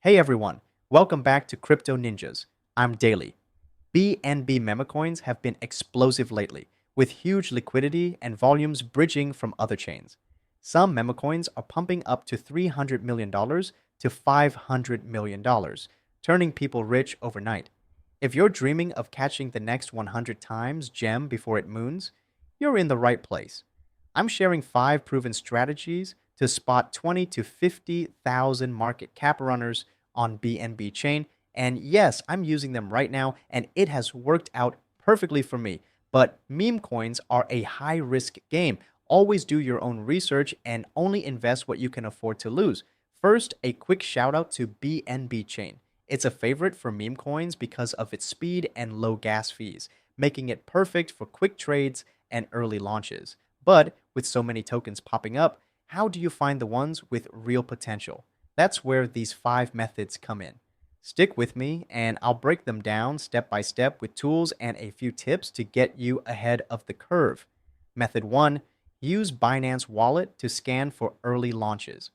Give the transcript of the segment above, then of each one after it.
Hey everyone, welcome back to CryptoNinjas. I'm Daily. BNB Memecoins have been explosive lately, with huge liquidity and volumes bridging from other chains. Some memecoins are pumping up to $300 million to $500 million, turning people rich overnight. If you're dreaming of catching the next 100 times gem before it moons, you're in the right place. I'm sharing 5 proven strategies to spot 20 to 50,000 market cap runners on BNBChain. And yes, I'm using them right now, and it has worked out perfectly for me. But meme coins are a high risk game. Always do your own research and only invest what you can afford to lose. First, a quick shout out to BNBChain. It's a favorite for meme coins because of its speed and low gas fees, making it perfect for quick trades and early launches. But with so many tokens popping up, how do you find the ones with real potential? That's where these 5 methods come in. Stick with me and I'll break them down step by step with tools and a few tips to get you ahead of the curve. Method 1: use Binance Wallet to scan for early launches.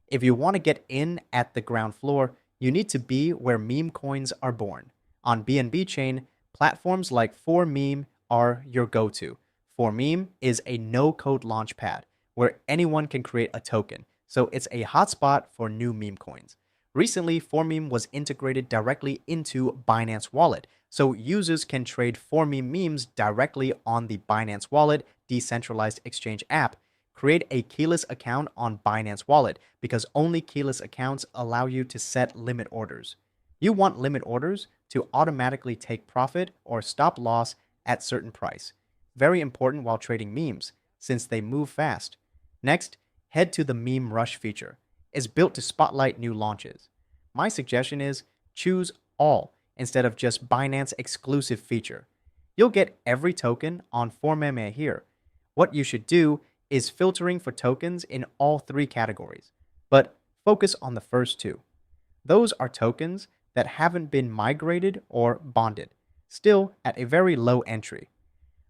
If you want to get in at the ground floor, you need to be where meme coins are born. On BNB Chain, platforms like 4Meme are your go-to. 4Meme is a no-code launchpad where anyone can create a token, so it's a hotspot for new meme coins. Recently, 4Meme was integrated directly into Binance Wallet, so users can trade 4Meme memes directly on the Binance Wallet decentralized exchange app. Create a keyless account on Binance Wallet because only keyless accounts allow you to set limit orders. You want limit orders to automatically take profit or stop loss at certain price. Very important while trading memes since they move fast. Next, head to the Meme Rush feature. It's built to spotlight new launches. My suggestion is choose all instead of just Binance exclusive feature. You'll get every token on 4Meme here. What you should do is filtering for tokens in all 3 categories, but focus on the first 2. Those are tokens that haven't been migrated or bonded, still at a very low entry.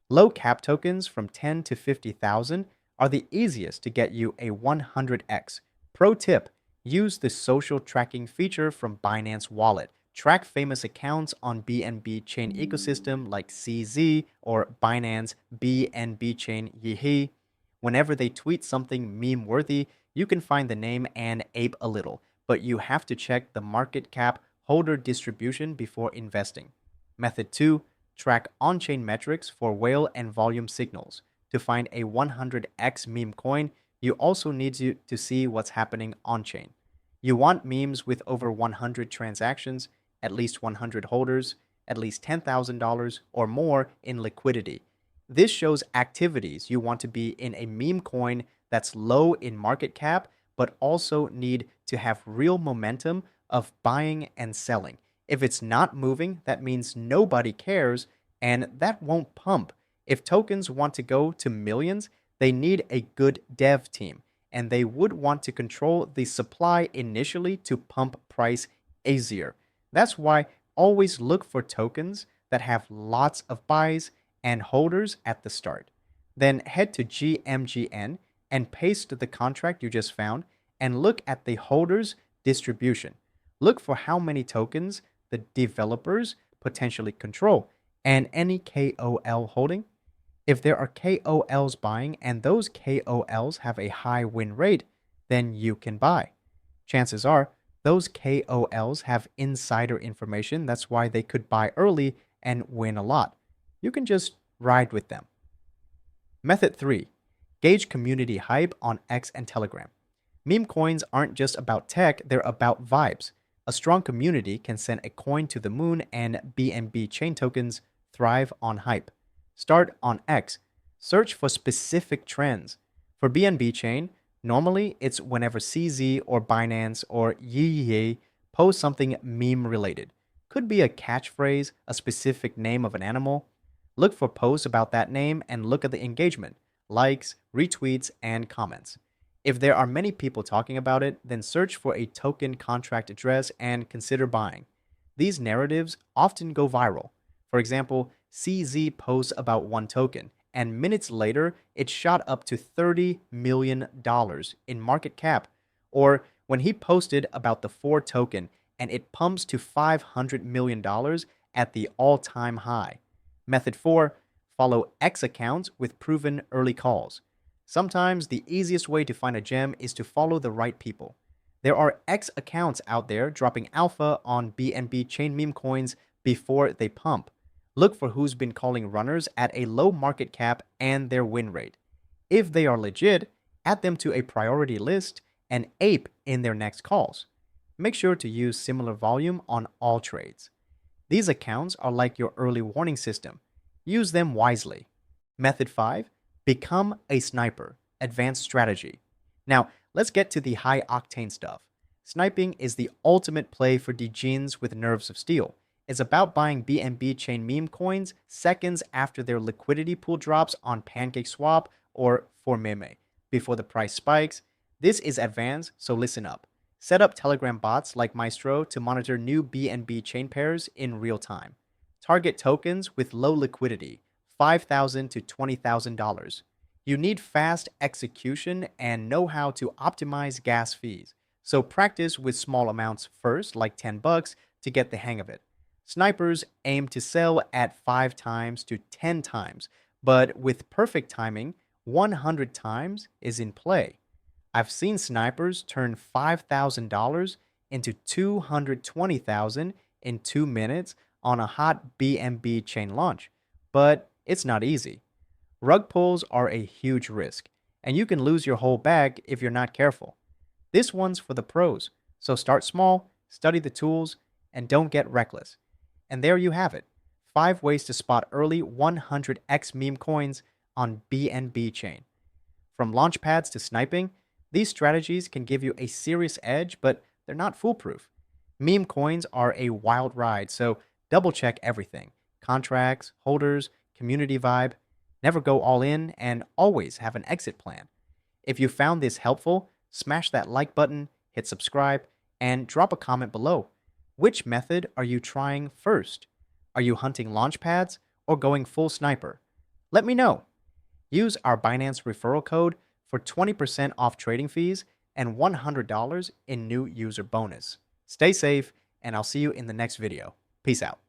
Low cap tokens from 10 to 50,000 are the easiest to get you a 100x. Pro tip: use the social tracking feature from Binance Wallet. Track famous accounts on BNB chain ecosystem like CZ or Binance BNB chain Yihi. Whenever they tweet something meme worthy, you can find the name and ape a little, but you have to check the market cap holder distribution before investing. Method 2: track on-chain metrics for whale and volume signals. To find a 100x meme coin, you also need to see what's happening on-chain. You want memes with over 100 transactions, at least 100 holders, at least $10,000 or more in liquidity. This shows activities you want to be in a meme coin that's low in market cap, but also need to have real momentum of buying and selling. If it's not moving, that means nobody cares, and that won't pump. If tokens want to go to millions, they need a good dev team, and they would want to control the supply initially to pump price easier. That's why always look for tokens that have lots of buys and holders at the start. Then head to GMGN and paste the contract you just found and look at the holders distribution. Look for how many tokens the developers potentially control and any KOL holding. If there are KOLs buying and those KOLs have a high win rate, then you can buy. Chances are those KOLs have insider information, that's why they could buy early and win a lot. You can just ride with them. Method 3: gauge community hype on X and Telegram. Meme coins aren't just about tech, they're about vibes. A strong community can send a coin to the moon, and BNB chain tokens thrive on hype. Start on X. Search for specific trends. For BNB chain, normally it's whenever CZ or Binance or Yiyi post something meme related. Could be a catchphrase, a specific name of an animal. Look for posts about that name and look at the engagement, likes, retweets, and comments. If there are many people talking about it, then search for a token contract address and consider buying. These narratives often go viral. For example, CZ posts about one token, and minutes later, it shot up to $30 million in market cap. Or when he posted about the 4 token and it pumps to $500 million at the all-time high. Method 4, follow X accounts with proven early calls. Sometimes the easiest way to find a gem is to follow the right people. There are X accounts out there dropping alpha on BNBChain meme coins before they pump. Look for who's been calling runners at a low market cap and their win rate. If they are legit, add them to a priority list and ape in their next calls. Make sure to use similar volume on all trades. These accounts are like your early warning system. Use them wisely. Method 5, become a sniper. Advanced strategy. Now, let's get to the high octane stuff. Sniping is the ultimate play for degens with nerves of steel. It's about buying BNBChain meme coins seconds after their liquidity pool drops on PancakeSwap or for Meme before the price spikes. This is advanced, so listen up. Set up Telegram bots like Maestro to monitor new BNB chain pairs in real time. Target tokens with low liquidity, $5,000 to $20,000. You need fast execution and know how to optimize gas fees. So practice with small amounts first, like $10, to get the hang of it. Snipers aim to sell at 5 times to 10 times, but with perfect timing, 100 times is in play. I've seen snipers turn $5,000 into $220,000 in 2 minutes on a hot BNB chain launch, but it's not easy. Rug pulls are a huge risk, and you can lose your whole bag if you're not careful. This one's for the pros, so start small, study the tools, and don't get reckless. And there you have it, 5 ways to spot early 100x meme coins on BNB chain. From launchpads to sniping, these strategies can give you a serious edge, but they're not foolproof. Meme coins are a wild ride, so double check everything: contracts, holders, community vibe. Never go all in, and always have an exit plan. If you found this helpful, smash that like button, hit subscribe, and drop a comment below. Which method are you trying first? Are you hunting launchpads or going full sniper? Let me know. Use our Binance referral code for 20% off trading fees and $100 in new user bonus. Stay safe, and I'll see you in the next video. Peace out.